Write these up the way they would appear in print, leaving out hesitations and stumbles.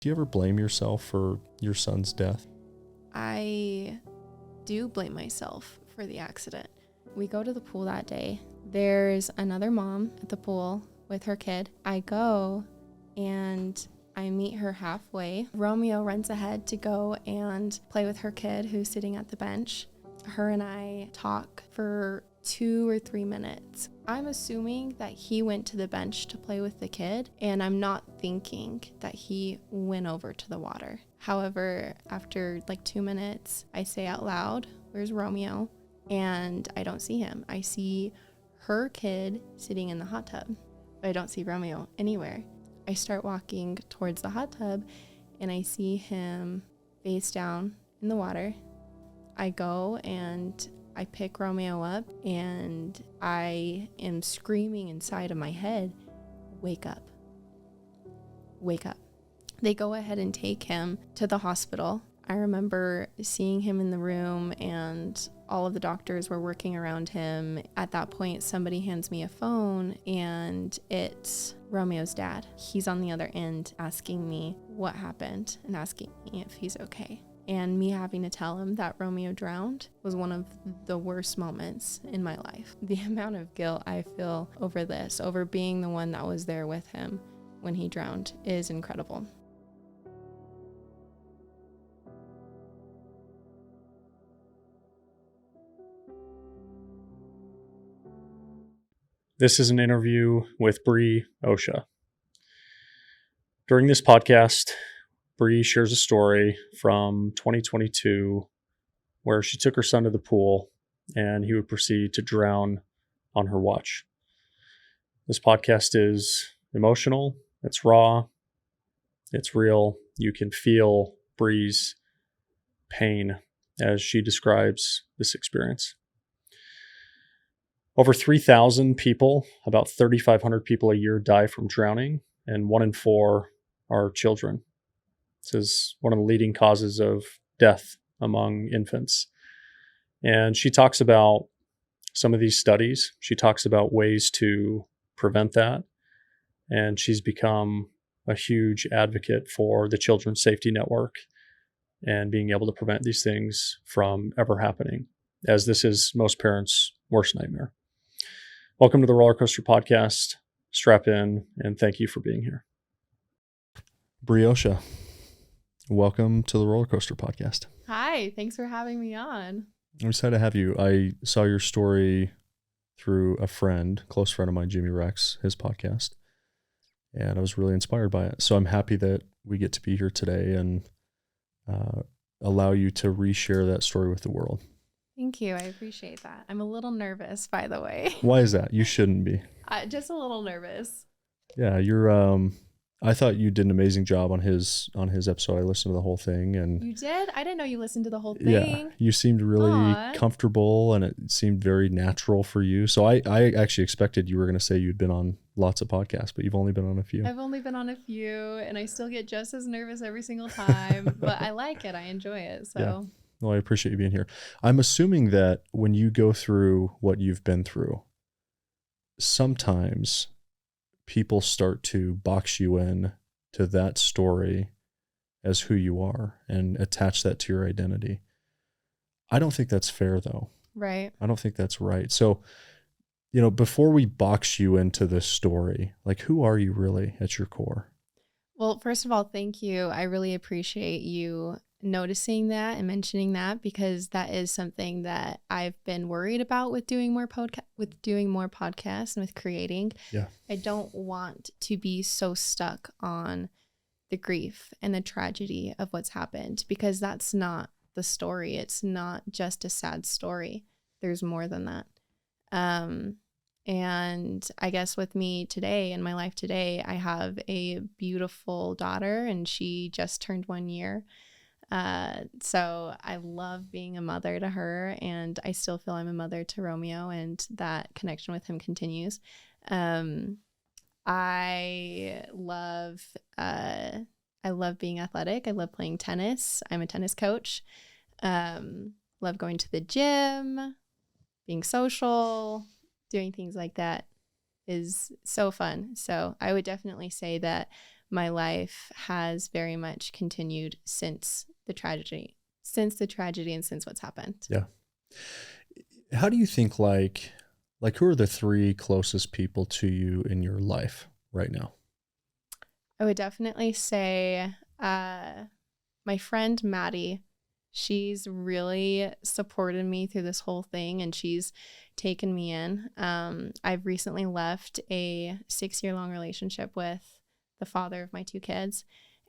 Do you ever blame yourself for your son's death? I do blame myself for the accident. We go to the pool that day. There's another mom at the pool with her kid. I go and I meet her halfway. Romeo runs ahead to go and play with her kid who's sitting at the bench. Her and I talk for 2 or 3 minutes. I'm assuming that he went to the bench to play with the kid, and I'm not thinking that he went over to the water. However, after like 2 minutes, I say out loud, "Where's Romeo?" And I don't see him. I see her kid sitting in the hot tub, but I don't see Romeo anywhere. I start walking towards the hot tub and I see him face down in the water. I go and I pick Romeo up and I am screaming inside of my head, "Wake up, wake up." They go ahead and take him to the hospital. I remember seeing him in the room and all of the doctors were working around him. At that point, somebody hands me a phone and it's Romeo's dad. He's on the other end asking me what happened and asking me if he's okay. And me having to tell him that Romeo drowned was one of the worst moments in my life. The amount of guilt I feel over this, over being the one that was there with him when he drowned, is incredible. This is an interview with Brie Osha. During this podcast, Brie shares a story from 2022 where she took her son to the pool and he would proceed to drown on her watch. This podcast is emotional, it's raw, it's real. You can feel Brie's pain as she describes this experience. Over 3,000 people, about 3,500 people a year die from drowning, and 1 in 4 are children. This is one of the leading causes of death among infants. And she talks about some of these studies. She talks about ways to prevent that. And she's become a huge advocate for the Children's Safety Network and being able to prevent these things from ever happening, as this is most parents' worst nightmare. Welcome to the Rollercoaster Podcast. Strap in, and thank you for being here. Brie Osha, welcome to the Rollercoaster Podcast. Hi, thanks for having me on. I'm excited to have you. I saw your story through a friend, close friend of mine, Jimmy Rex, his podcast, and I was really inspired by it. So I'm happy that we get to be here today and allow you to reshare that story with the world. Thank you. I appreciate that. I'm a little nervous, by the way. Why is that? You shouldn't be. Just a little nervous. Yeah, you're. I thought you did an amazing job on his episode. I listened to the whole thing, and You did? I didn't know you listened to the whole thing. yeah, you seemed really comfortable, and it seemed very natural for you. So I actually expected you were going to say you'd been on lots of podcasts, but you've only been on a few. I've only been on a few, and I still get just as nervous every single time, but I like it. I enjoy it. So. Yeah. Well, I appreciate you being here. I'm assuming that when you go through what you've been through, sometimes people start to box you in to that story as who you are and attach that to your identity. I don't think that's fair, though. Right. I don't think that's right. So, before we box you into this story, like, who are you really at your core? Well, first of all, thank you. I really appreciate you noticing that and mentioning that, because that is something that I've been worried about with doing more podcasts and with creating. Yeah. I don't want to be so stuck on the grief and the tragedy of what's happened, because that's not the story. It's not just a sad story. There's more than that. And I guess with me today, in my life today, I have a beautiful daughter and she just turned 1 year. So I love being a mother to her, and I still feel I'm a mother to Romeo, and that connection with him continues. I love being athletic. I love playing tennis. I'm a tennis coach. Love going to the gym, being social, doing things like that is so fun. So I would definitely say that my life has very much continued since the tragedy and since what's happened. Yeah. How do you think, like who are the 3 closest people to you in your life right now? I would definitely say my friend Maddie. She's really supported me through this whole thing, and she's taken me in. I've recently left a 6-year-long relationship with the father of my 2 kids,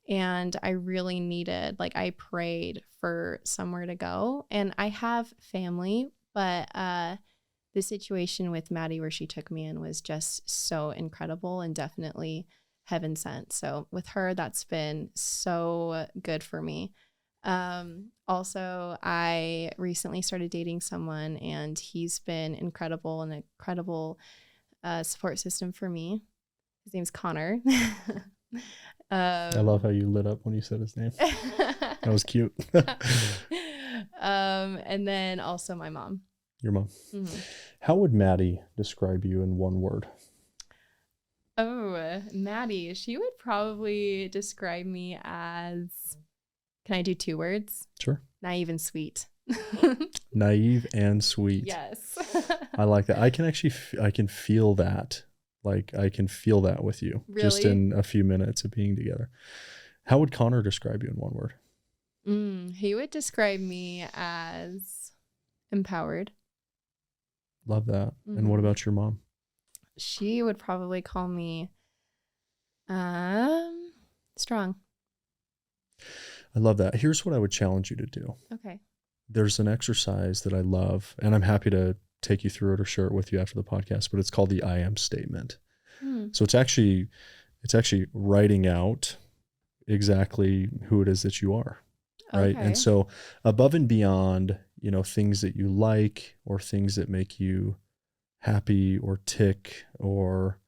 and I really needed, like, I prayed for somewhere to go. And I have family, but the situation with Maddie where she took me in was just so incredible and definitely heaven sent. So with her, that's been so good for me. Also, I recently started dating someone, and he's been incredible, an incredible support system for me. His name's Connor. I love how you lit up when you said his name. That was cute. And then also my mom. Your mom. Mm-hmm. How would Maddie describe you in one word? Oh, Maddie, she would probably describe me as, can I do 2 words? Sure. Naive and sweet. Naive and sweet. Yes. I like that. I can feel that. Like, I can feel that with you. Really? Just in a few minutes of being together. How would Connor describe you in one word? He would describe me as empowered. Love that. Mm-hmm. And what about your mom? She would probably call me strong. I love that. Here's what I would challenge you to do. Okay. There's an exercise that I love, and I'm happy to take you through it or share it with you after the podcast, but it's called the I am statement. So it's actually writing out exactly who it is that you are. Right. Okay. And so above and beyond, things that you like or things that make you happy or tick, or,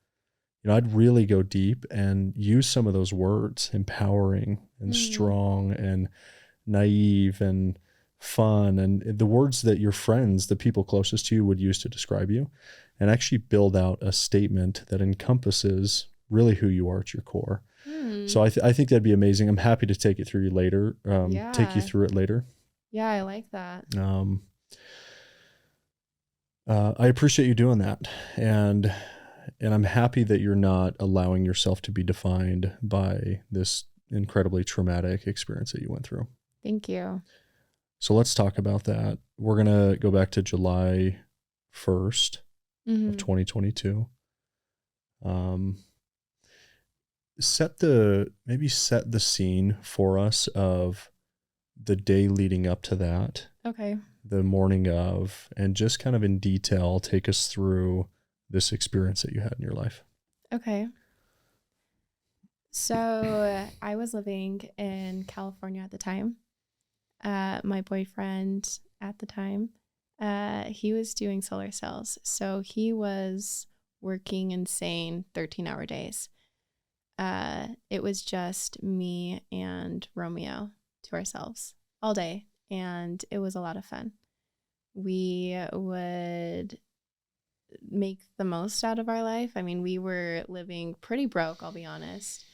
I'd really go deep and use some of those words, empowering and strong and naive and fun, and the words that your friends, the people closest to you, would use to describe you, and actually build out a statement that encompasses really who you are at your core. So I think that'd be amazing. I'm happy to take it through you later. Take you through it later. Yeah, I like that. I appreciate you doing that. And I'm happy that you're not allowing yourself to be defined by this incredibly traumatic experience that you went through. Thank you. So let's talk about that. We're going to go back to July 1st of 2022. Set the scene for us of the day leading up to that. Okay. The morning of, and just kind of in detail, take us through this experience that you had in your life. Okay. So I was living in California at the time. My boyfriend at the time, he was doing solar cells. So he was working insane 13-hour days. It was just me and Romeo to ourselves all day, and it was a lot of fun. We would make the most out of our life. I mean, we were living pretty broke, I'll be honest,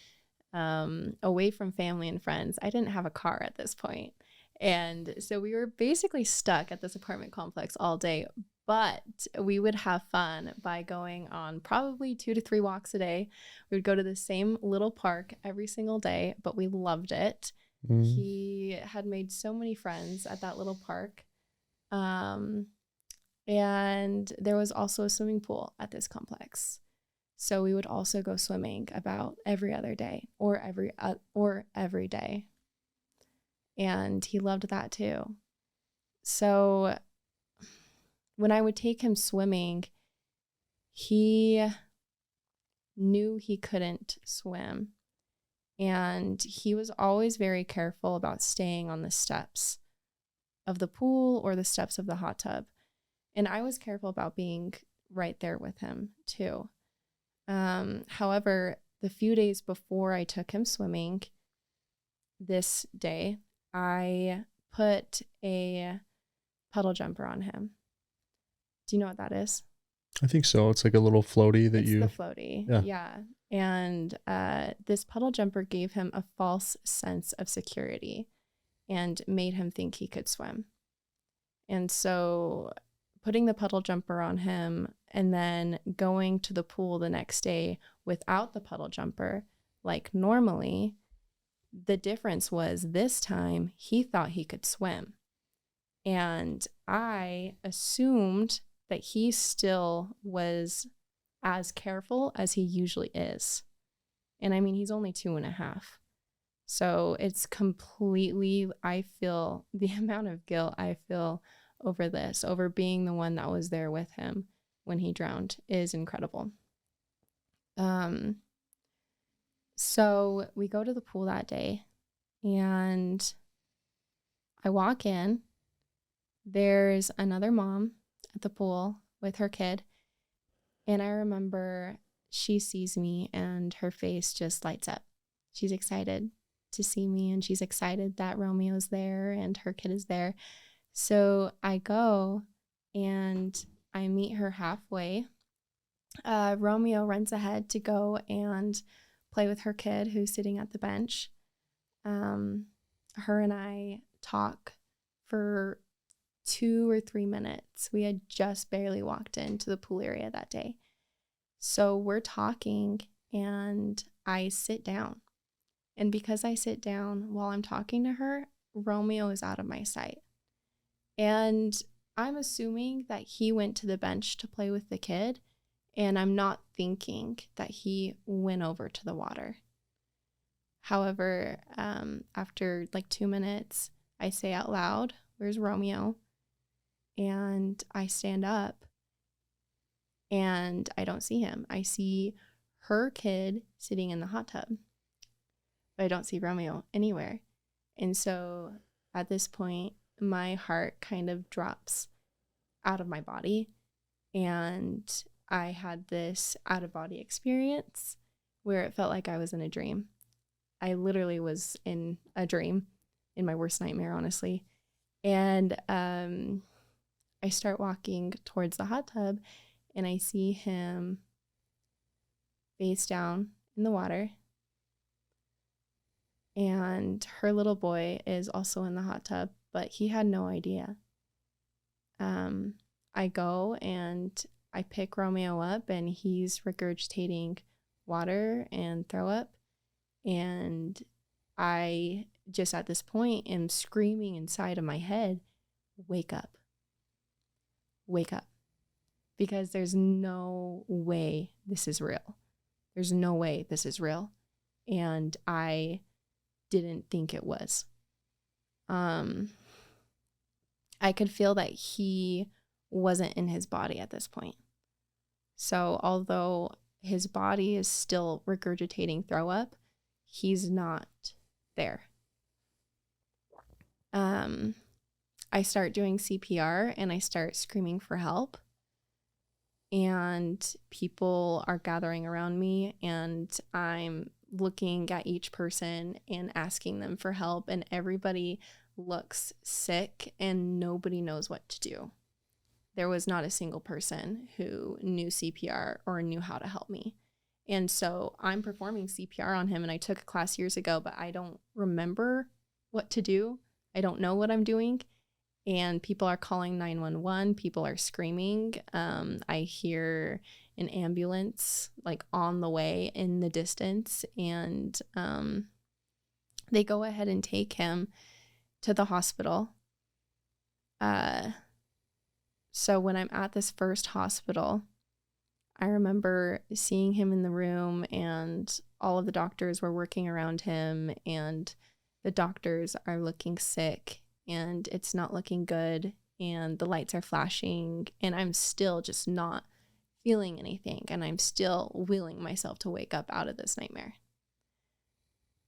away from family and friends. I didn't have a car at this point. And so we were basically stuck at this apartment complex all day, but we would have fun by going on probably 2 to 3 walks a day. We would go to the same little park every single day, but we loved it. He had made so many friends at that little park. And there was also a swimming pool at this complex. So we would also go swimming about every other day or every day. And he loved that too. So when I would take him swimming, he knew he couldn't swim. And he was always very careful about staying on the steps of the pool or the steps of the hot tub. And I was careful about being right there with him too. However, the few days before I took him swimming this day, I put a puddle jumper on him. Do you know what that is? I think so. It's like a little floaty that it's the floaty. Yeah. And this puddle jumper gave him a false sense of security and made him think he could swim. And so putting the puddle jumper on him and then going to the pool the next day without the puddle jumper, like normally, the difference was this time he thought he could swim. And I assumed that he still was as careful as he usually is. And I mean, he's only 2.5. So it's completely, I feel the amount of guilt I feel over this, over being the one that was there with him when he drowned, is incredible. So we go to the pool that day and I walk in. There's another mom at the pool with her kid. And I remember she sees me and her face just lights up. She's excited to see me and she's excited that Romeo's there and her kid is there. So I go and I meet her halfway. Romeo runs ahead to go and play with her kid who's sitting at the bench. Her and I talk for 2 or 3 minutes. We had just barely walked into the pool area that day. So we're talking and I sit down. And because I sit down while I'm talking to her, Romeo is out of my sight. And I'm assuming that he went to the bench to play with the kid, and I'm not thinking that he went over to the water. However, after like 2 minutes, I say out loud, "Where's Romeo?" And I stand up and I don't see him. I see her kid sitting in the hot tub, but I don't see Romeo anywhere. And so at this point, my heart kind of drops out of my body. And I had this out of body experience where it felt like I was in a dream. I literally was in a dream, in my worst nightmare, honestly. And I start walking towards the hot tub and I see him face down in the water. And her little boy is also in the hot tub, but he had no idea. I go and I pick Romeo up and he's regurgitating water and throw up. And I just at this point am screaming inside of my head, "Wake up. Wake up." Because there's no way this is real. There's no way this is real. And I didn't think it was. I could feel that he wasn't in his body at this point. So although his body is still regurgitating throw up, he's not there. I start doing CPR and I start screaming for help. And people are gathering around me and I'm looking at each person and asking them for help, and everybody looks sick and nobody knows what to do. There was not a single person who knew CPR or knew how to help me. And so I'm performing CPR on him, and I took a class years ago, but I don't remember what to do. I don't know what I'm doing. And people are calling 911. People are screaming. I hear an ambulance like on the way in the distance, and they go ahead and take him to the hospital. So when I'm at this first hospital, I remember seeing him in the room and all of the doctors were working around him, and the doctors are looking sick and it's not looking good and the lights are flashing and I'm still just not feeling anything and I'm still willing myself to wake up out of this nightmare.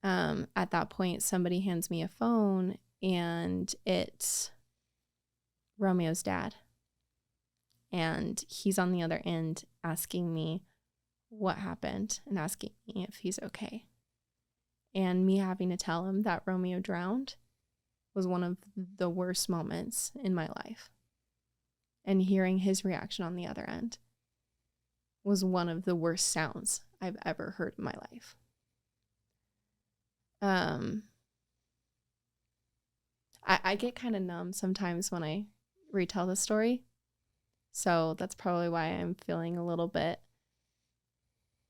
At that point, somebody hands me a phone and it's Romeo's dad. And he's on the other end asking me what happened and asking me if he's okay. And me having to tell him that Romeo drowned was one of the worst moments in my life. And hearing his reaction on the other end was one of the worst sounds I've ever heard in my life. I get kind of numb sometimes when I retell the story. So that's probably why I'm feeling a little bit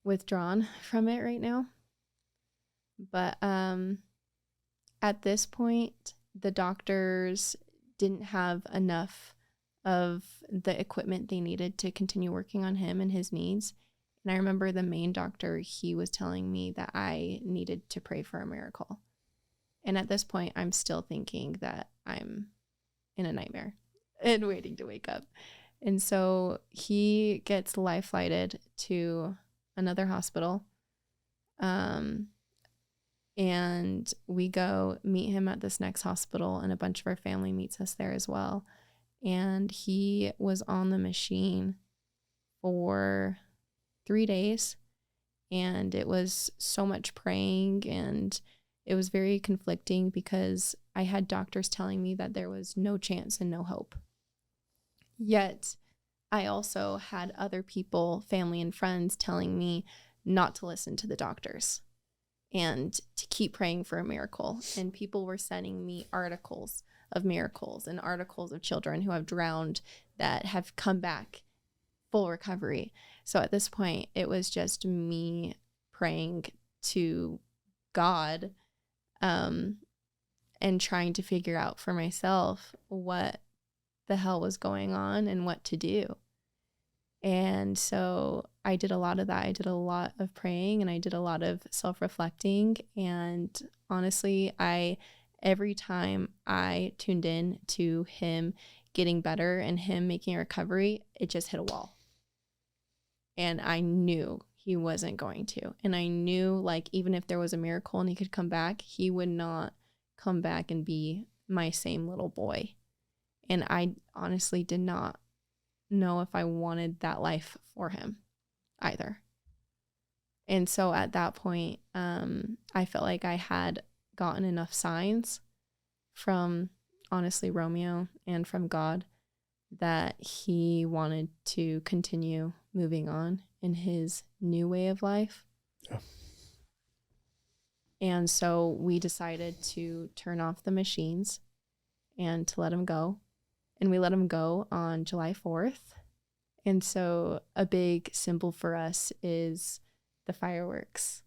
withdrawn from it right now. But at this point, the doctors didn't have enough of the equipment they needed to continue working on him and his needs. And I remember the main doctor, he was telling me that I needed to pray for a miracle. And at this point, I'm still thinking that I'm in a nightmare and waiting to wake up. And so he gets life flighted to another hospital. And we go meet him at this next hospital, and a bunch of our family meets us there as well. And he was on the machine for 3 days, and it was so much praying, and it was very conflicting because I had doctors telling me that there was no chance and no hope. Yet I also had other people, family and friends, telling me not to listen to the doctors and to keep praying for a miracle. And people were sending me articles of miracles and articles of children who have drowned that have come back full recovery. So at this point, it was just me praying to God, and trying to figure out for myself what the hell was going on and what to do. And so I did a lot of that. I did a lot of praying, and I did a lot of self-reflecting. And honestly, every time I tuned in to him getting better and him making a recovery, it just hit a wall. And I knew he wasn't going to. And I knew, like, even if there was a miracle and he could come back, he would not come back and be my same little boy. And I honestly did not know if I wanted that life for him either. And so at that point, I felt like I had gotten enough signs from, honestly, Romeo and from God that he wanted to continue moving on in his new way of life. Yeah. And so we decided to turn off the machines and to let him go. And we let him go on July 4th. And so a big symbol for us is the fireworks.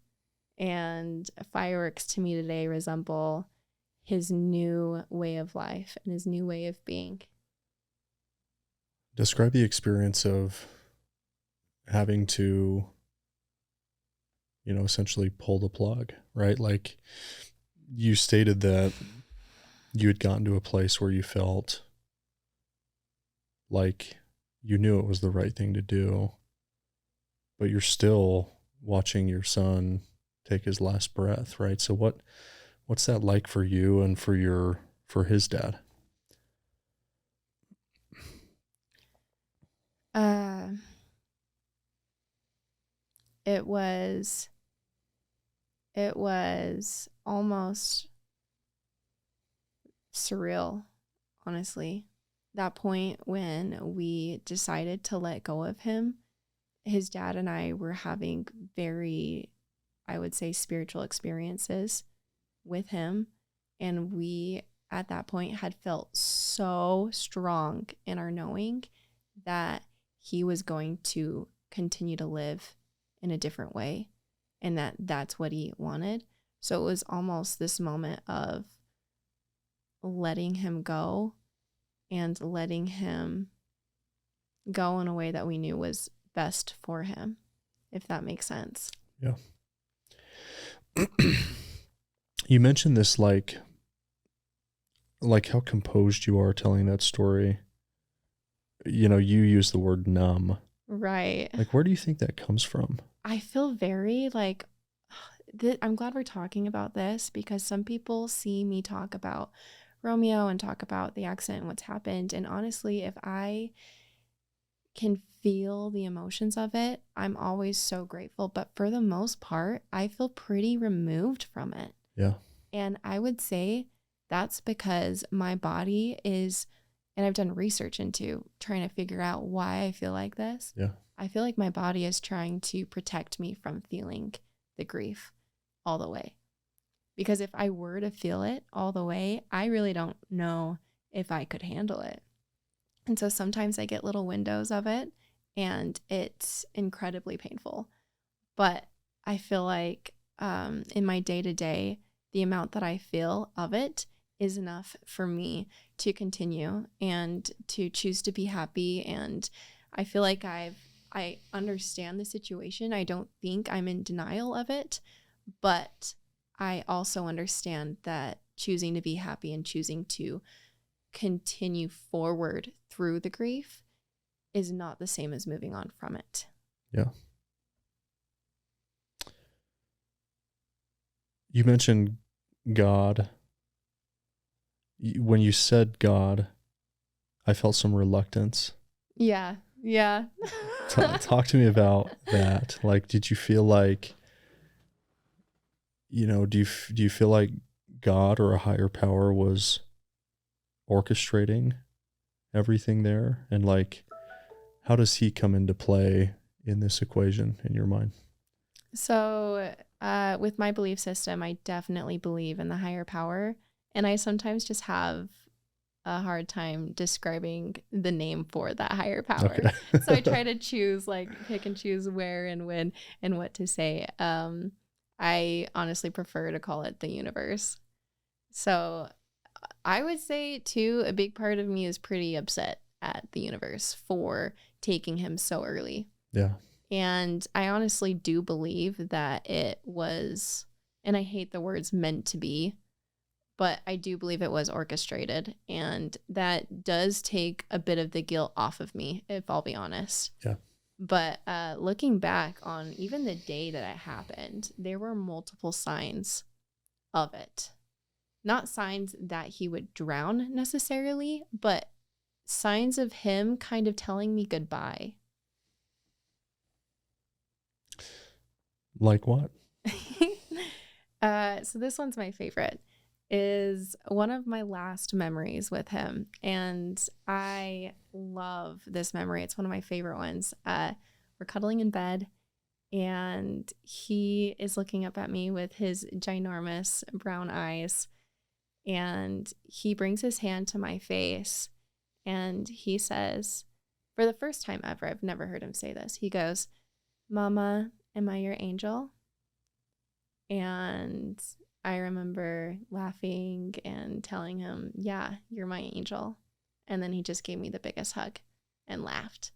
And fireworks to me today resemble his new way of life and his new way of being. Describe the experience of having to, essentially pull the plug, right? Like, you stated that you had gotten to a place where you felt like you knew it was the right thing to do, but you're still watching your son take his last breath, right? So what's that like for you and for his dad? It was almost surreal, honestly. That point when we decided to let go of him, his dad and I were having very, I would say, spiritual experiences with him. And we, at that point, had felt so strong in our knowing that he was going to continue to live in a different way, and that's what he wanted. So it was almost this moment of letting him go and letting him go in a way that we knew was best for him, if that makes sense. Yeah. You mentioned this, like how composed you are telling that story. You use the word numb. Right. Like, where do you think that comes from? I feel very I'm glad we're talking about this, because some people see me talk about Romeo and talk about the accident and what's happened. And honestly, if I can feel the emotions of it, I'm always so grateful. But for the most part, I feel pretty removed from it. Yeah. And I would say that's because my body is, and I've done research into trying to figure out why I feel like this. Yeah. I feel like my body is trying to protect me from feeling the grief all the way. Because if I were to feel it all the way, I really don't know if I could handle it. And so sometimes I get little windows of it and it's incredibly painful. But I feel like in my day-to-day, the amount that I feel of it is enough for me to continue and to choose to be happy. And I feel like I understand the situation. I don't think I'm in denial of it, but I also understand that choosing to be happy and choosing to continue forward through the grief is not the same as moving on from it. Yeah. You mentioned God. When you said God, I felt some reluctance. Yeah. Talk to me about that. Like, did you feel like, do you feel like God or a higher power was orchestrating everything there? And like, how does he come into play in this equation in your mind? So with my belief system, I definitely believe in the higher power. And I sometimes just have a hard time describing the name for that higher power. Okay. So I try to pick and choose where and when and what to say. I honestly prefer to call it the universe. So I would say too, a big part of me is pretty upset at the universe for taking him so early. Yeah. And I honestly do believe that it was, and I hate the words meant to be, but I do believe it was orchestrated. And that does take a bit of the guilt off of me, if I'll be honest. Yeah. But looking back on even the day that it happened, there were multiple signs of it. Not signs that he would drown necessarily, but signs of him kind of telling me goodbye. Like what? So this one's my favorite. Is one of my last memories with him. And I love this memory. It's one of my favorite ones. We're cuddling in bed and he is looking up at me with his ginormous brown eyes. And he brings his hand to my face and he says, for the first time ever, I've never heard him say this. He goes, "Mama, am I your angel?" And I remember laughing and telling him, "Yeah, you're my angel." And then he just gave me the biggest hug and laughed.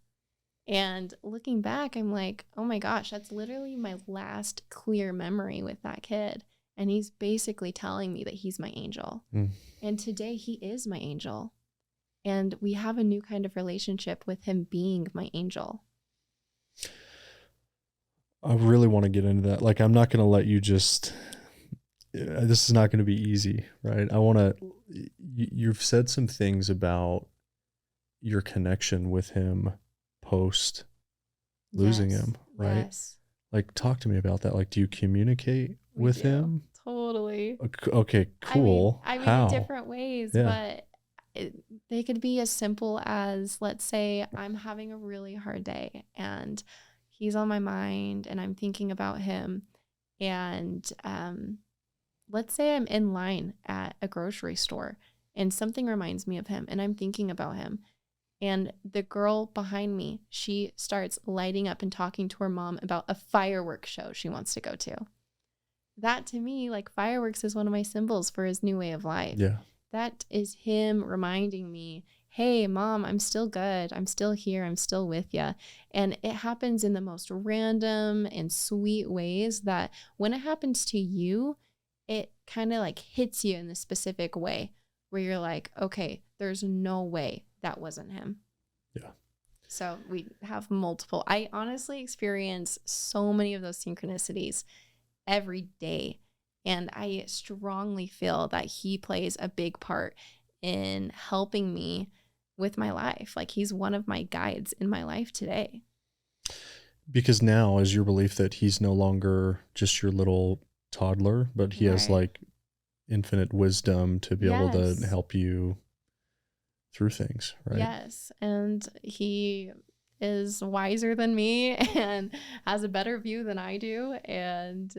And looking back, I'm like, oh my gosh, that's literally my last clear memory with that kid. And he's basically telling me that he's my angel. And today he is my angel. And we have a new kind of relationship with him being my angel. I really want to get into that. Like, I'm not going to let you just... This is not going to be easy, right? You've said some things about your connection with him post losing him, right? Yes. Like, talk to me about that. Like, do you communicate with him? Totally. Okay, cool. I mean How? in different ways, but they could be as simple as, let's say I'm having a really hard day and he's on my mind and I'm thinking about him. And let's say I'm in line at a grocery store and something reminds me of him and I'm thinking about him. And the girl behind me, she starts lighting up and talking to her mom about a fireworks show she wants to go to. That to me, like, fireworks is one of my symbols for his new way of life. Yeah. That is him reminding me, hey, Mom, I'm still good. I'm still here. I'm still with you. And it happens in the most random and sweet ways that when it happens to you, it kind of like hits you in the specific way where you're like, okay, there's no way that wasn't him. Yeah. So we have multiple. I honestly experience so many of those synchronicities every day. And I strongly feel that he plays a big part in helping me with my life. Like, he's one of my guides in my life today. Because now is your belief that he's no longer just your little toddler, but he has like infinite wisdom to be able to help you through things, right? Yes. And he is wiser than me and has a better view than I do. And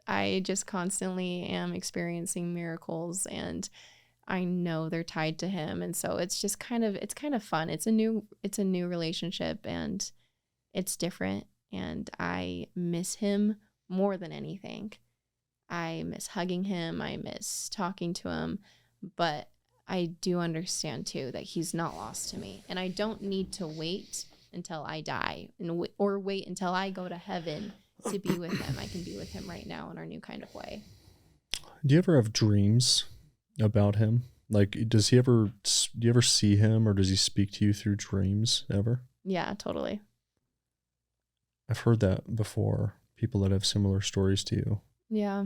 I just constantly am experiencing miracles, and I know they're tied to him. And so it's just kind of fun. It's a new relationship, and it's different. And I miss him more than anything. I miss hugging him. I miss talking to him. But I do understand, too, that he's not lost to me. And I don't need to wait until I die or wait until I go to heaven to be with him. I can be with him right now in our new kind of way. Do you ever have dreams about him? Like, do you ever see him, or does he speak to you through dreams ever? Yeah, totally. I've heard that before. People that have similar stories to you. Yeah.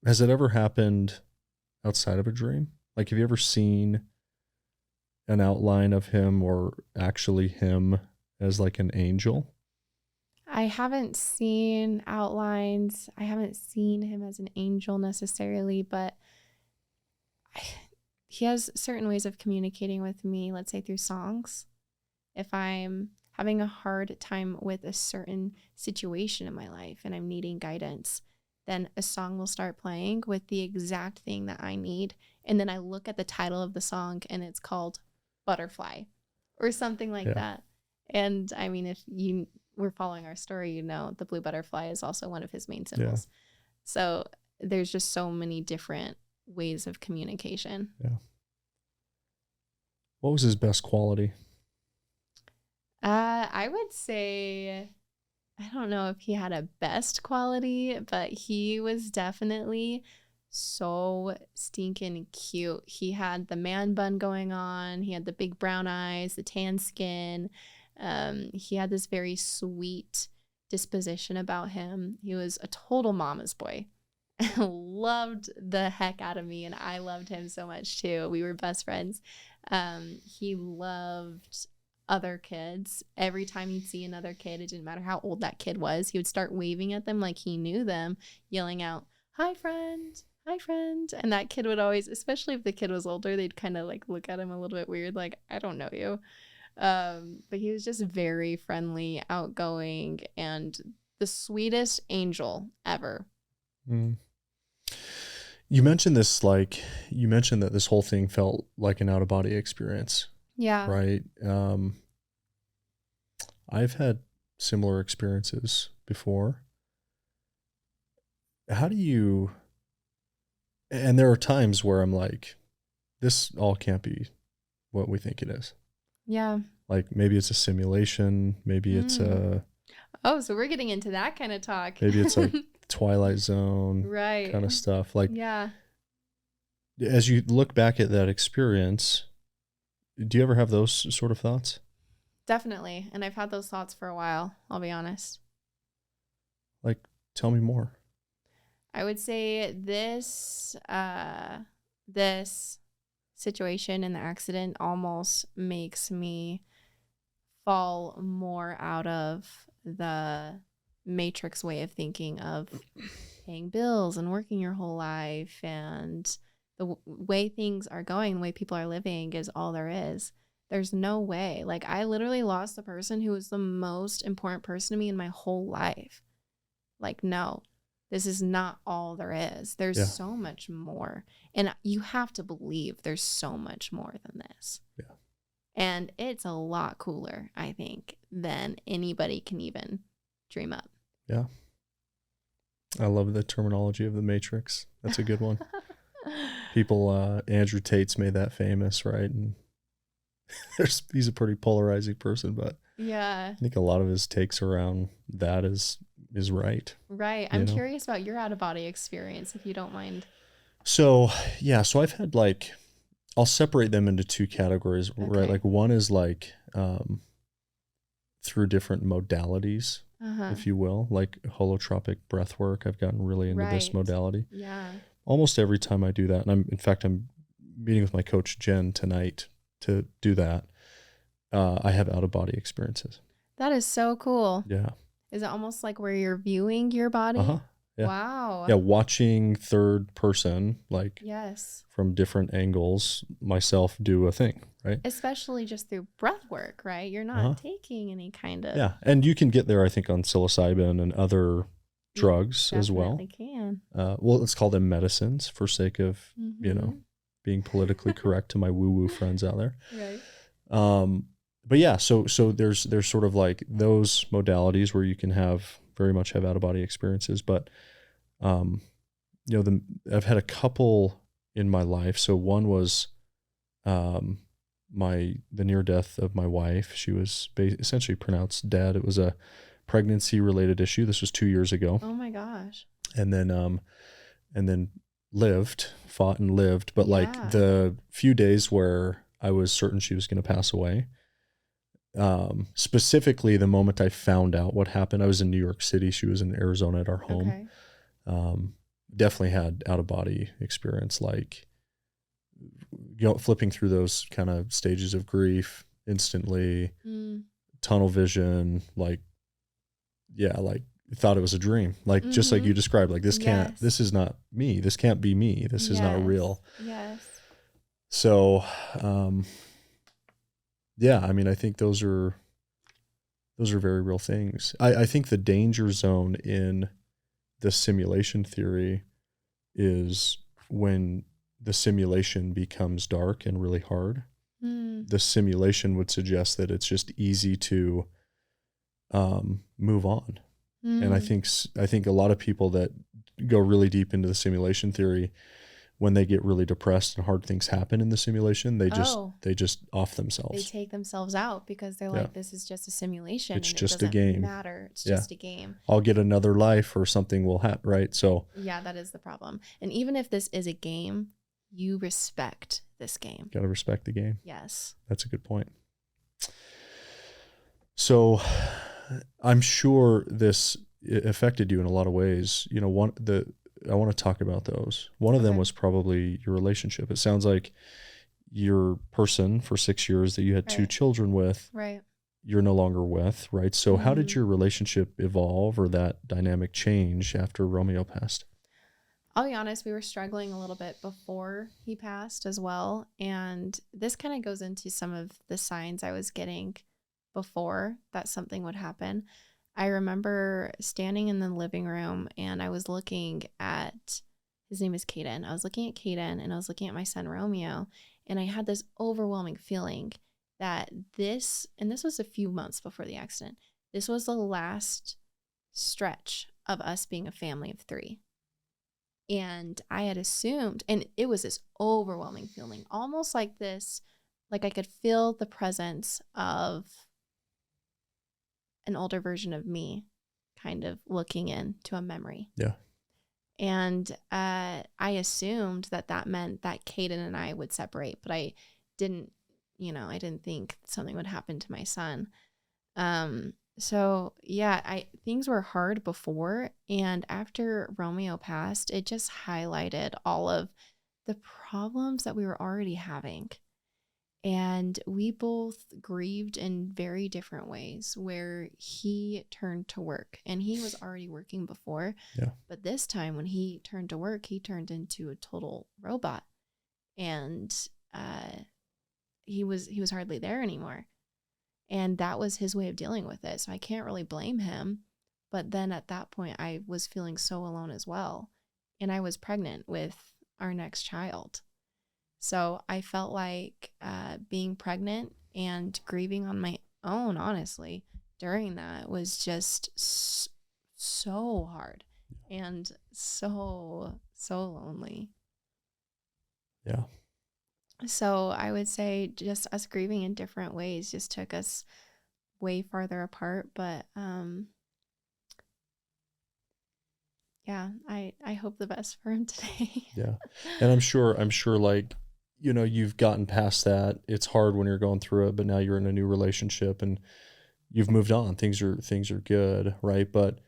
Has it ever happened outside of a dream? Like, have you ever seen an outline of him, or actually him as like an angel? I haven't seen outlines. I haven't seen him as an angel necessarily, but he has certain ways of communicating with me, let's say through songs. If I'm having a hard time with a certain situation in my life and I'm needing guidance, then a song will start playing with the exact thing that I need. And then I look at the title of the song and it's called Butterfly or something like that. And I mean, if you were following our story, you know, the blue butterfly is also one of his main symbols. Yeah. So there's just so many different ways of communication. Yeah. What was his best quality? I would say, I don't know if he had a best quality, but he was definitely so stinking cute. He had the man bun going on. He had the big brown eyes, the tan skin. He had this very sweet disposition about him. He was a total mama's boy. Loved the heck out of me, and I loved him so much too. We were best friends. He loved other kids. Every time he'd see another kid, it didn't matter how old that kid was, he would start waving at them like he knew them, yelling out, "Hi, friend. Hi, friend." And that kid would always, especially if the kid was older, they'd kind of like look at him a little bit weird, like, "I don't know you." But he was just very friendly, outgoing, and the sweetest angel ever. Mm. You mentioned that this whole thing felt like an out-of-body experience. Yeah. Right. I've had similar experiences before. And there are times where I'm like, this all can't be what we think it is. Yeah. Like, maybe it's a simulation. Maybe it's Oh, so we're getting into that kind of talk. Maybe it's like Twilight Zone right. kind of stuff. Like, yeah. As you look back at that experience, do you ever have those sort of thoughts? Definitely. And I've had those thoughts for a while, I'll be honest. Like, tell me more. I would say this situation and the accident almost makes me fall more out of the Matrix way of thinking of paying bills and working your whole life, and the way things are going, the way people are living is all there is. There's no way. Like, I literally lost the person who was the most important person to me in my whole life. Like, no, this is not all there is. There's so much more. And you have to believe there's so much more than this. Yeah. And it's a lot cooler, I think, than anybody can even dream up. Yeah. I love the terminology of the Matrix. That's a good one. People, Andrew Tate's made that famous, right? And he's a pretty polarizing person, but yeah, I think a lot of his takes around that is right. Right. I'm curious about your out-of-body experience, if you don't mind. So, yeah. So I've had I'll separate them into two categories, right? Like, one is through different modalities, if you will, like holotropic breath work. I've gotten really into this modality. Yeah. Almost every time I do that, and I'm meeting with my coach Jen tonight to do that. I have out-of-body experiences. That is so cool. Yeah. Is it almost like where you're viewing your body? Yeah. Wow. Yeah, watching third person, like Yes. from different angles, myself do a thing, right? Especially just through breath work, right? You're not taking any kind of. Yeah, and you can get there, I think, on psilocybin and other drugs as well. Definitely can. Well, let's call them medicines for sake of, being politically correct to my woo-woo friends out there. Right. But yeah, so there's sort of like those modalities where you can very much have out-of-body experiences, but I've had a couple in my life. So one was the near death of my wife. She was essentially pronounced dead. It was a pregnancy related issue. This was 2 years ago. Oh my gosh. And then fought and lived. But like the few days where I was certain she was going to pass away, specifically the moment I found out what happened, I was in New York City. She was in Arizona at our home. Okay. Definitely had out of body experience, like, flipping through those kind of stages of grief instantly, tunnel vision, like thought it was a dream, like just like you described, like this is not me. This can't be me. This is not real. Yes. So, I mean, I think those are very real things. I think the danger zone in the simulation theory is when the simulation becomes dark and really hard. The simulation would suggest that it's just easy to move on. And I think a lot of people that go really deep into the simulation theory, when they get really depressed and hard things happen in the simulation, they just off themselves. They take themselves out because they're like, this is just a simulation. It's just a game. Matter. It's just a game. I'll get another life or something will happen, right? So yeah, that is the problem. And even if this is a game, you respect this game. Got to respect the game. Yes. That's a good point. So I'm sure this affected you in a lot of ways. I want to talk about those. One of them was probably your relationship. It sounds like your person for 6 years that you had 2 children with, you're no longer with, right? So how did your relationship evolve or that dynamic change after Romeo passed? I'll be honest, we were struggling a little bit before he passed as well. And this kind of goes into some of the signs I was getting before that something would happen. I remember standing in the living room and I was looking at, his name is Caden. I was looking at Caden and I was looking at my son Romeo, and I had this overwhelming feeling that this was a few months before the accident, this was the last stretch of us being a family of 3. And I had assumed, and it was this overwhelming feeling, almost like this, like I could feel the presence of an older version of me kind of looking into a memory. Yeah. And I assumed that meant that Caden and I would separate, but I didn't think something would happen to my son. So yeah, things were hard before, and after Romeo passed, it just highlighted all of the problems that we were already having. And we both grieved in very different ways, where he turned to work, and he was already working before. Yeah. But this time when he turned to work, he turned into a total robot, and he was hardly there anymore. And that was his way of dealing with it. So I can't really blame him. But then at that point, I was feeling so alone as well. And I was pregnant with our next child. So I felt like being pregnant and grieving on my own, honestly, during that was just so hard and so lonely. Yeah. So I would say just us grieving in different ways just took us way farther apart. But yeah, I hope the best for him today. Yeah. And I'm sure like, you've gotten past that. It's hard when you're going through it, but now you're in a new relationship and you've moved on. Things are good, right? But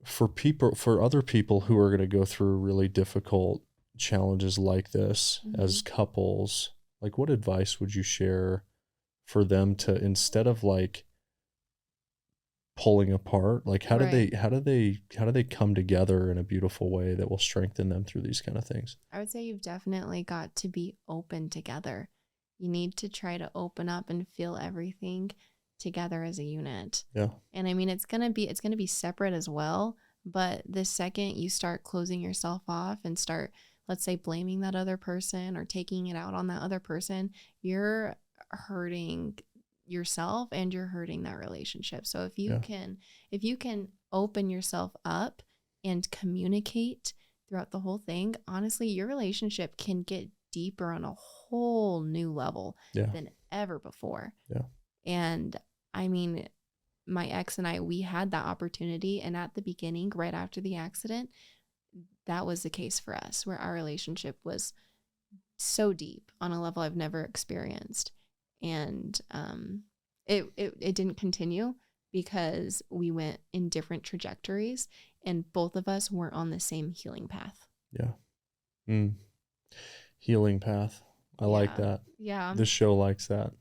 for other people who are going to go through really difficult challenges like this as couples, like what advice would you share for them to, instead of like pulling apart? Like how do Right. they come together in a beautiful way that will strengthen them through these kind of things? I would say you've definitely got to be open together. You need to try to open up and feel everything together as a unit. Yeah. And I mean, it's going to be separate as well, but the second you start closing yourself off and start, let's say, blaming that other person or taking it out on that other person, you're hurting yourself and you're hurting that relationship. So if you can open yourself up and communicate throughout the whole thing, honestly, your relationship can get deeper on a whole new level than ever before. Yeah. And I mean, my ex and I, we had that opportunity. And at the beginning, right after the accident, that was the case for us, where our relationship was so deep on a level I've never experienced. And it didn't continue because we went in different trajectories and both of us weren't on the same healing path. Yeah. Healing path. I like that. Yeah. This show likes that.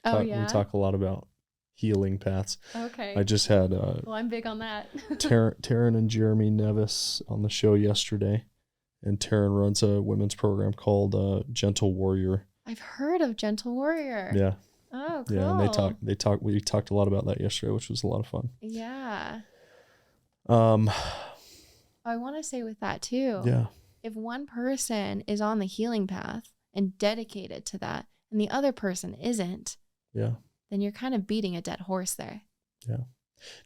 We talk a lot about healing paths. Okay. I just had well, I'm big on that. Taryn and Jeremy Nevis on the show yesterday, and Taryn runs a women's program called Gentle Warrior. I've heard of Gentle Warrior. Yeah. Oh, cool. Yeah, and we talked a lot about that yesterday, which was a lot of fun. Yeah. I want to say with that too. Yeah. If one person is on the healing path and dedicated to that, and the other person isn't, then you're kind of beating a dead horse there. Yeah.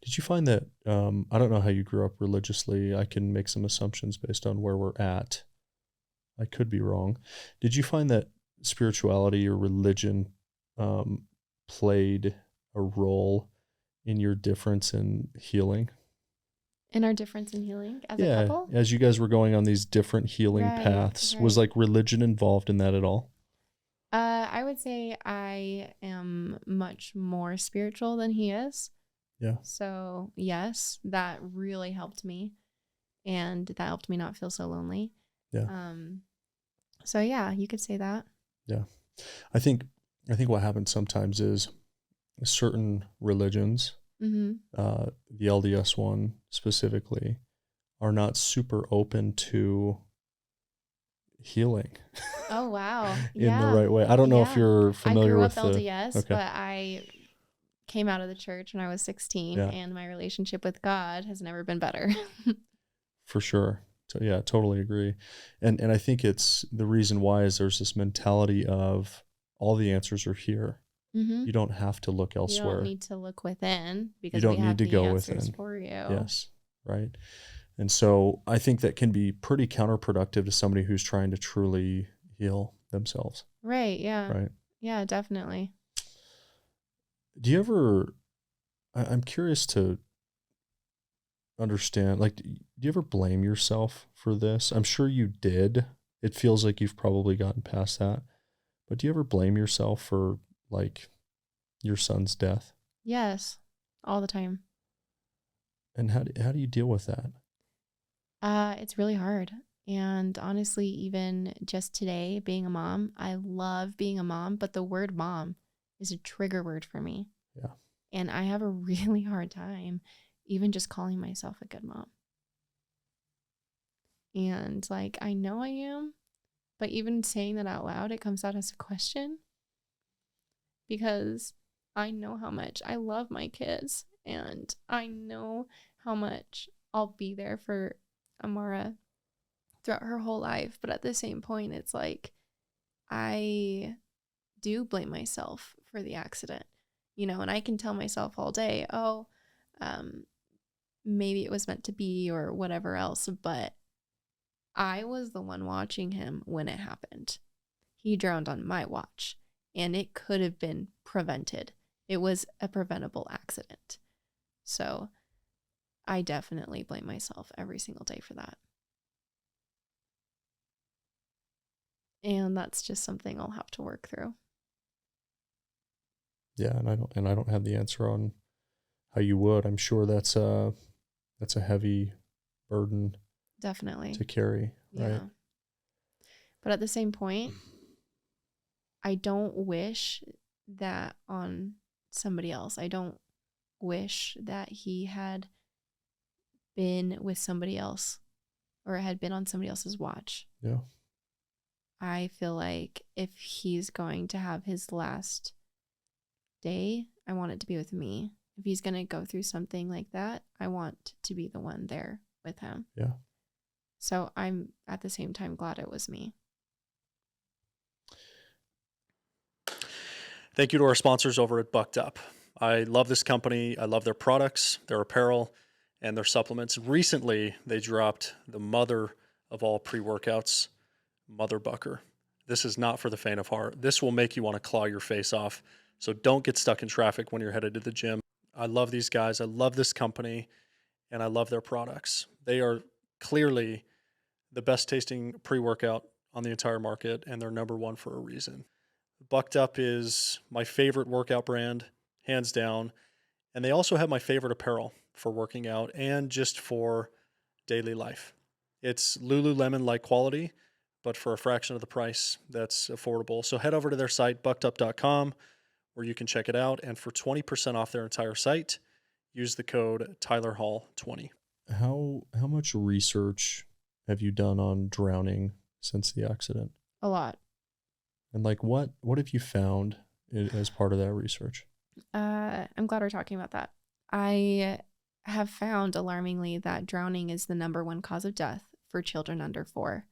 Did you find that, I don't know how you grew up religiously. I can make some assumptions based on where we're at. I could be wrong. Did you find that spirituality or religion played a role in your difference in healing? In our difference in healing as a couple? As you guys were going on these different healing paths, was like religion involved in that at all? I would say I am much more spiritual than he is. Yeah. So yes, that really helped me, and that helped me not feel so lonely. Yeah. So yeah, you could say that. Yeah. I think what happens sometimes is certain religions, the LDS one specifically, are not super open to healing. Oh, wow. in the right way. I don't know if you're familiar with LDS, but I came out of the church when I was 16 and my relationship with God has never been better. For sure. So yeah, totally agree. And I think it's the reason why is there's this mentality of all the answers are here. You don't have to look elsewhere. You don't need to look within because you don't we have need to the go answers within. for you. Yes. Right. And so I think that can be pretty counterproductive to somebody who's trying to truly heal themselves. Right. Yeah. Right. Yeah, definitely. Do you ever, I'm curious to understand, like, do you ever blame yourself for this? I'm sure you did. It feels like you've probably gotten past that. But do you ever blame yourself for, like, your son's death? Yes, all the time. And how do you deal with that? It's really hard. And honestly, even just today, being a mom, I love being a mom, but the word mom is a trigger word for me. Yeah. And I have a really hard time even just calling myself a good mom. And like, I know I am, but even saying that out loud, it comes out as a question because I know how much I love my kids and I know how much I'll be there for Amara throughout her whole life. But at the same point, it's like, I do blame myself for the accident, and I can tell myself all day, maybe it was meant to be or whatever else, but I was the one watching him when it happened. He drowned on my watch and it could have been prevented. It was a preventable accident. So I definitely blame myself every single day for that. And that's just something I'll have to work through. Yeah, and I don't have the answer on how you would. I'm sure that's a heavy burden. Definitely. To carry, right? Yeah. But at the same point, I don't wish that on somebody else. I don't wish that he had been with somebody else or had been on somebody else's watch. Yeah. I feel like if he's going to have his last day, I want it to be with me. If he's going to go through something like that, I want to be the one there with him. Yeah. So I'm at the same time glad it was me. Thank you to our sponsors over at Bucked Up. I love this company. I love their products, their apparel, and their supplements. Recently, they dropped the mother of all pre-workouts, Mother Bucker. This is not for the faint of heart. This will make you want to claw your face off. So don't get stuck in traffic when you're headed to the gym. I love these guys. I love this company, and I love their products. They are clearly the best tasting pre-workout on the entire market, and they're number one for a reason. Bucked Up is my favorite workout brand, hands down. And they also have my favorite apparel for working out and just for daily life. It's Lululemon-like quality, but for a fraction of the price that's affordable. So head over to their site, buckedup.com, where you can check it out. And for 20% off their entire site, use the code TylerHall20. How much research have you done on drowning since the accident? A lot. And like what have you found as part of that research? I'm glad we're talking about that. I have found alarmingly that drowning is the number one cause of death for children under 4.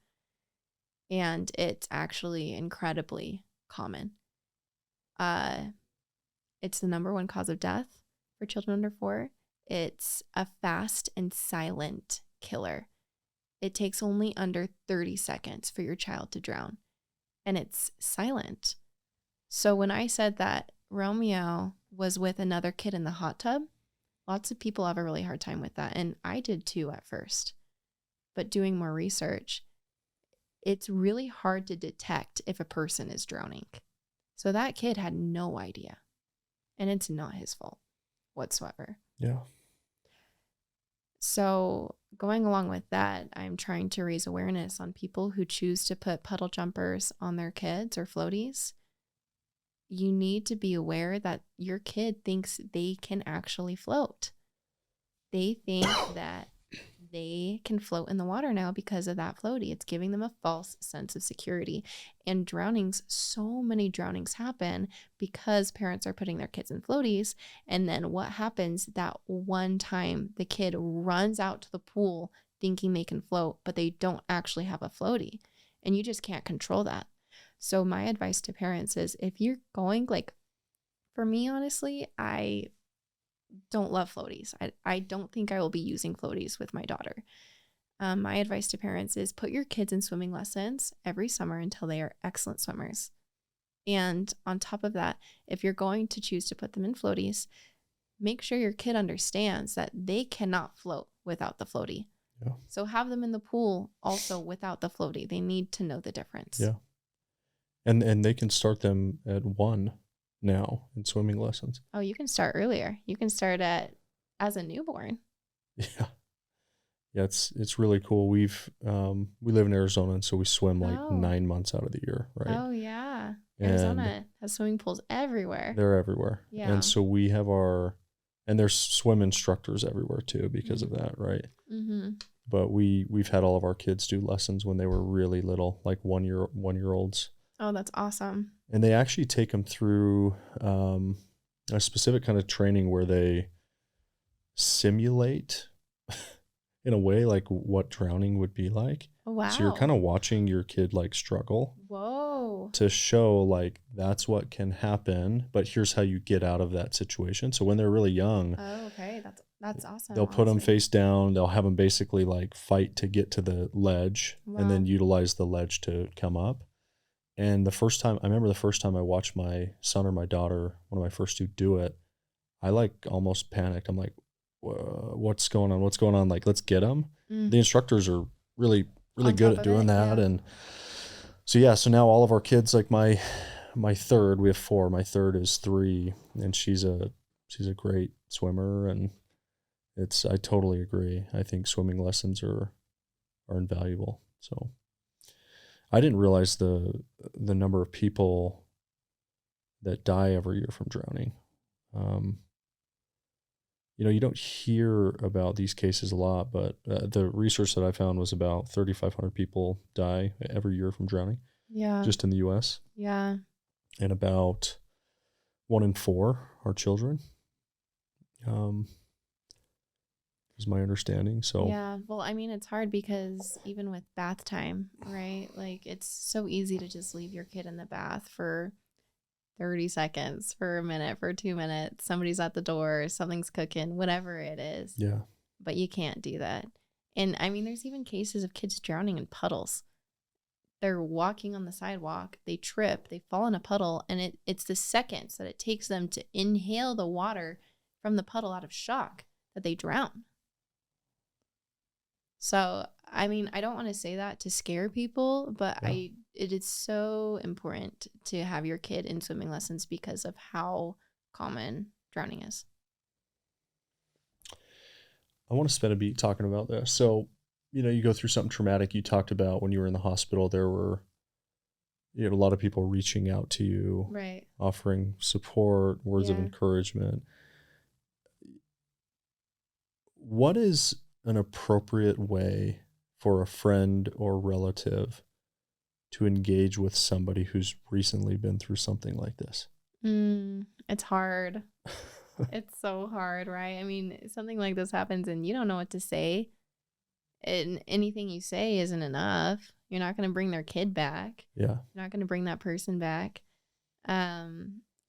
And it's actually incredibly common. It's the number one cause of death for children under 4. It's a fast and silent killer. It takes only under 30 seconds for your child to drown. And it's silent. So when I said that Romeo was with another kid in the hot tub, lots of people have a really hard time with that. And I did too at first. But doing more research, it's really hard to detect if a person is drowning. So that kid had no idea. And it's not his fault whatsoever. Yeah. So going along with that, I'm trying to raise awareness on people who choose to put puddle jumpers on their kids or floaties. You need to be aware that your kid thinks they can actually float. They think that they can float in the water now because of that floaty. It's giving them a false sense of security. And so many drownings happen because parents are putting their kids in floaties. And then what happens that one time the kid runs out to the pool thinking they can float, but they don't actually have a floaty. And you just can't control that. So my advice to parents is if you're going, like, for me, honestly, I don't love floaties. I don't think I will be using floaties with my daughter. My advice to parents is put your kids in swimming lessons every summer until they are excellent swimmers. And on top of that, if you're going to choose to put them in floaties, make sure your kid understands that they cannot float without the floaty. Yeah. So have them in the pool also without the floaty. They need to know the difference. Yeah. And they can start them at 1 now in swimming lessons. Oh, you can start earlier. You can start as a newborn. Yeah. Yeah, it's really cool. We live in Arizona, and so we swim like 9 months out of the year, right? Oh yeah. Arizona has swimming pools everywhere. They're everywhere. Yeah. And so we have and there's swim instructors everywhere too because of that, right? Mm-hmm. But we've had all of our kids do lessons when they were really little, like 1-year-olds. Oh, that's awesome. And they actually take them through a specific kind of training where they simulate in a way like what drowning would be like. Oh, wow. So you're kind of watching your kid like struggle. Whoa. To show like that's what can happen, but here's how you get out of that situation. So when they're really young, oh, okay, that's awesome. They'll put them face down. They'll have them basically like fight to get to the ledge, and then utilize the ledge to come up. And I remember the first time I watched my son or my daughter, one of my first two, do it, I like almost panicked. I'm like, what's going on? What's going on? Like, let's get them. The instructors are really good at doing that. Yeah. And so now all of our kids, like my third, we have 4. My third is 3, and she's a great swimmer, and I totally agree. I think swimming lessons are invaluable. So I didn't realize the number of people that die every year from drowning. you don't hear about these cases a lot, but the research that I found was about 3,500 people die every year from drowning. Yeah. Just in the U.S. Yeah. And about 1 in 4 are children. Is my understanding. So yeah, well, I mean, it's hard because even with bath time, right? Like, it's so easy to just leave your kid in the bath for 30 seconds, for a minute, for 2 minutes. Somebody's at the door, something's cooking, whatever it is. yeah, But you can't do that. And I mean, there's even cases of kids drowning in puddles. They're walking on the sidewalk, they trip, they fall in a puddle, and it's the seconds that it takes them to inhale the water from the puddle out of shock that they drown. So, I mean, I don't want to say that to scare people, but Yeah. it is so important to have your kid in swimming lessons because of how common drowning is. I want to spend a beat talking about this. So, you go through something traumatic. You talked about when you were in the hospital, there were a lot of people reaching out to you, Right. offering support, words of Yeah. encouragement. What is an appropriate way for a friend or relative to engage with somebody who's recently been through something like this? It's hard. It's so hard, right? I mean, something like this happens and you don't know what to say. And anything you say isn't enough. You're not going to bring their kid back. Yeah. You're not going to bring that person back.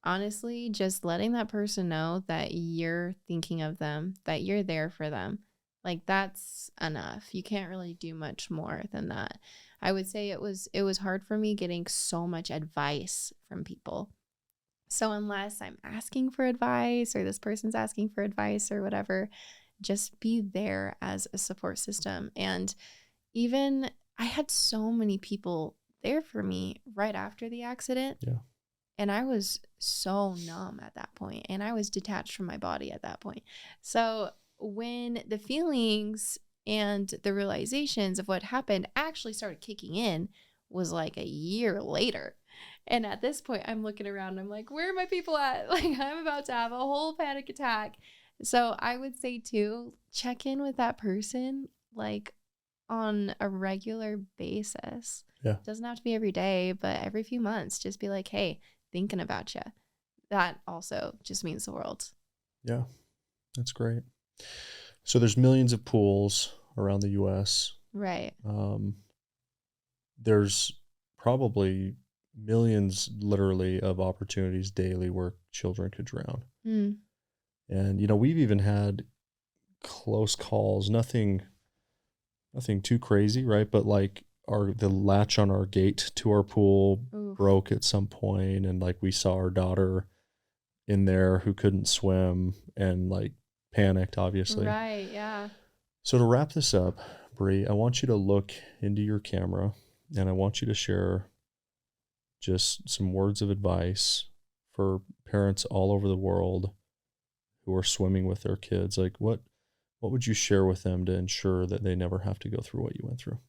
Honestly, just letting that person know that you're thinking of them, that you're there for them. Like, that's enough. You can't really do much more than that. I would say it was hard for me getting so much advice from people. So unless I'm asking for advice or this person's asking for advice or whatever, just be there as a support system. And even I had so many people there for me right after the accident. Yeah. And I was so numb at that point, and I was detached from my body at that point. So when the feelings and the realizations of what happened actually started kicking in was like a year later. And at this point, I'm looking around and I'm like, where are my people at? Like, I'm about to have a whole panic attack. So I would say too, check in with that person like on a regular basis. Yeah. It doesn't have to be every day, but every few months, just be like, hey, thinking about you. That also just means the world. Yeah. That's great. So there's millions of pools around the U.S. Right. There's probably millions, literally, of opportunities daily where children could drown. And, we've even had close calls, nothing too crazy, right? But like the latch on our gate to our pool broke at some point, and like we saw our daughter in there who couldn't swim and like panicked, obviously. Right, yeah. So to wrap this up, Brie, I want you to look into your camera and I want you to share just some words of advice for parents all over the world who are swimming with their kids. Like what would you share with them to ensure that they never have to go through what you went through?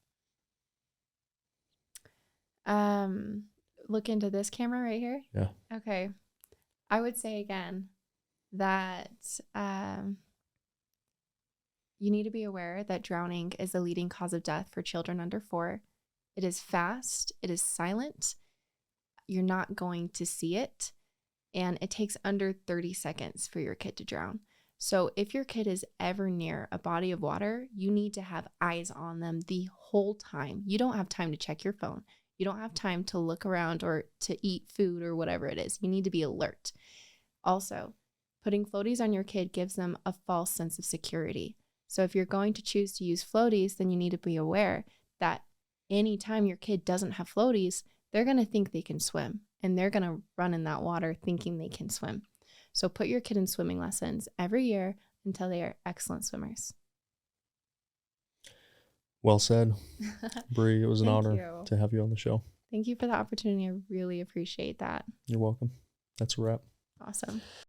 Look into this camera right here. Yeah. Okay. I would say again that you need to be aware that drowning is the leading cause of death for children under 4. It is fast. It is silent. You're not going to see it. And it takes under 30 seconds for your kid to drown. So if your kid is ever near a body of water, you need to have eyes on them the whole time. You don't have time to check your phone. You don't have time to look around or to eat food or whatever it is. You need to be alert. Also, putting floaties on your kid gives them a false sense of security. So if you're going to choose to use floaties, then you need to be aware that anytime your kid doesn't have floaties, they're going to think they can swim, and they're going to run in that water thinking they can swim. So put your kid in swimming lessons every year until they are excellent swimmers. Well said, Brie. It was an honor you. to have you on the show. Thank you for the opportunity. I really appreciate that. You're welcome. That's a wrap. Awesome.